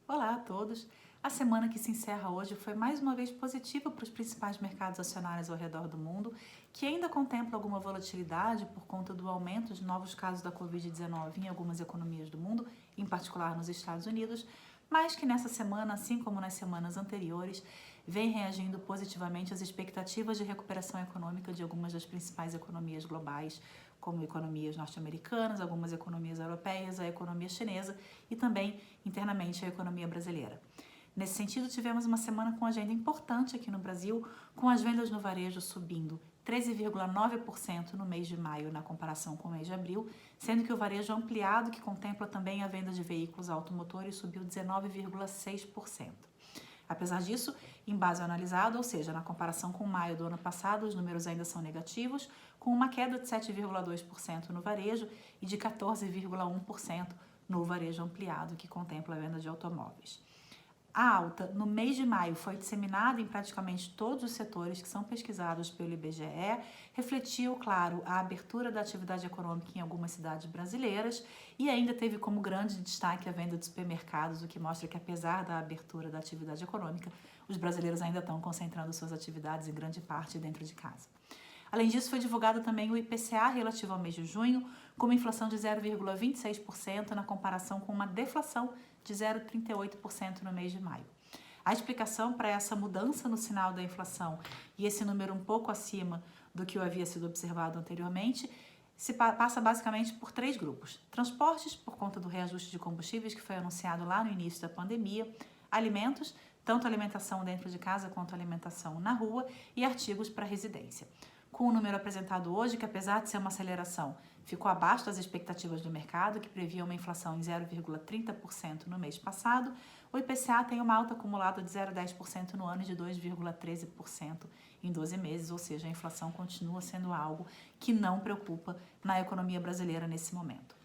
Olá a todos! A semana que se encerra hoje foi mais uma vez positiva para os principais mercados acionários ao redor do mundo, que ainda contempla alguma volatilidade por conta do aumento de novos casos da Covid-19 em algumas economias do mundo, em particular nos Estados Unidos, mas que nessa semana, assim como nas semanas anteriores, vem reagindo positivamente às expectativas de recuperação econômica de algumas das principais economias globais, como economias norte-americanas, algumas economias europeias, a economia chinesa e também, internamente, a economia brasileira. Nesse sentido, tivemos uma semana com agenda importante aqui no Brasil, com as vendas no varejo subindo 13,9% no mês de maio na comparação com o mês de abril, sendo que o varejo ampliado, que contempla também a venda de veículos automotores, subiu 19,6%. Apesar disso, em base analisado, ou seja, na comparação com maio do ano passado, os números ainda são negativos, com uma queda de 7,2% no varejo e de 14,1% no varejo ampliado, que contempla a venda de automóveis. A alta no mês de maio foi disseminada em praticamente todos os setores que são pesquisados pelo IBGE, refletiu, claro, a abertura da atividade econômica em algumas cidades brasileiras e ainda teve como grande destaque a venda de supermercados, o que mostra que, apesar da abertura da atividade econômica, os brasileiros ainda estão concentrando suas atividades em grande parte dentro de casa. Além disso, foi divulgado também o IPCA relativo ao mês de junho, com uma inflação de 0,26% na comparação com uma deflação de 0,38% no mês de maio. A explicação para essa mudança no sinal da inflação e esse número um pouco acima do que havia sido observado anteriormente passa basicamente por três grupos. Transportes, por conta do reajuste de combustíveis que foi anunciado lá no início da pandemia, alimentos, tanto alimentação dentro de casa quanto alimentação na rua, e artigos para residência. Com o número apresentado hoje, que apesar de ser uma aceleração, ficou abaixo das expectativas do mercado, que previa uma inflação em 0,30% no mês passado, o IPCA tem uma alta acumulada de 0,10% no ano e de 2,13% em 12 meses, ou seja, a inflação continua sendo algo que não preocupa na economia brasileira nesse momento.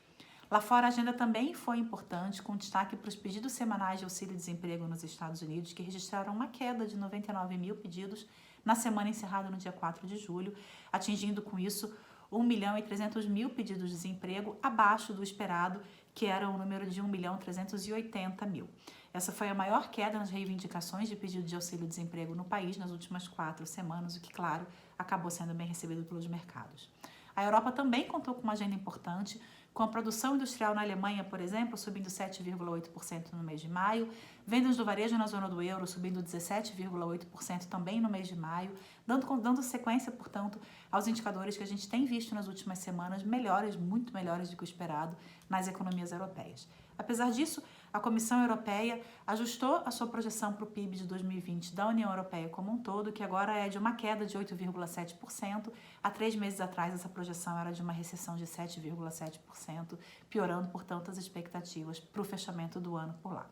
Lá fora, a agenda também foi importante, com destaque para os pedidos semanais de auxílio-desemprego nos Estados Unidos, que registraram uma queda de 99 mil pedidos na semana encerrada no dia 4 de julho, atingindo com isso 1.300.000 pedidos de desemprego, abaixo do esperado, que era o número de 1.380.000. Essa foi a maior queda nas reivindicações de pedido de auxílio-desemprego no país nas últimas 4 semanas, o que, claro, acabou sendo bem recebido pelos mercados. A Europa também contou com uma agenda importante, com a produção industrial na Alemanha, por exemplo, subindo 7,8% no mês de maio, vendas do varejo na zona do euro subindo 17,8% também no mês de maio, dando sequência, portanto, aos indicadores que a gente tem visto nas últimas semanas, melhores, muito melhores do que o esperado nas economias europeias. Apesar disso, a Comissão Europeia ajustou a sua projeção para o PIB de 2020 da União Europeia como um todo, que agora é de uma queda de 8,7%. Há 3 meses atrás, essa projeção era de uma recessão de 7,7%, piorando, portanto, as expectativas para o fechamento do ano por lá.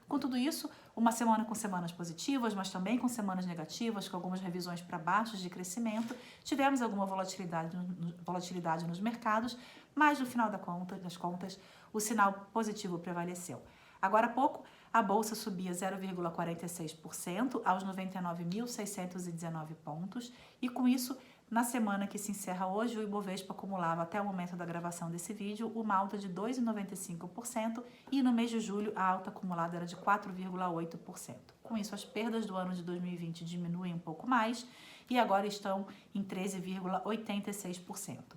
Com tudo isso, uma semana com semanas positivas, mas também com semanas negativas, com algumas revisões para baixo de crescimento. Tivemos alguma volatilidade nos mercados, mas no final das contas, o sinal positivo prevaleceu. Agora há pouco, a Bolsa subia 0,46% aos 99.619 pontos e, com isso, na semana que se encerra hoje, o Ibovespa acumulava até o momento da gravação desse vídeo uma alta de 2,95% e no mês de julho a alta acumulada era de 4,8%. Com isso, as perdas do ano de 2020 diminuem um pouco mais e agora estão em 13,86%.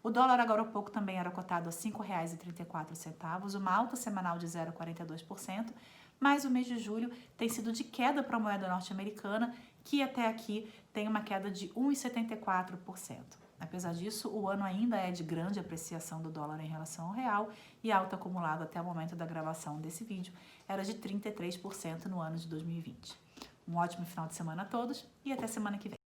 O dólar agora há pouco também era cotado a R$ 5,34, uma alta semanal de 0,42%, mas o mês de julho tem sido de queda para a moeda norte-americana, que até aqui tem uma queda de 1,74%. Apesar disso, o ano ainda é de grande apreciação do dólar em relação ao real e a alta acumulada até o momento da gravação desse vídeo era de 33% no ano de 2020. Um ótimo final de semana a todos e até semana que vem.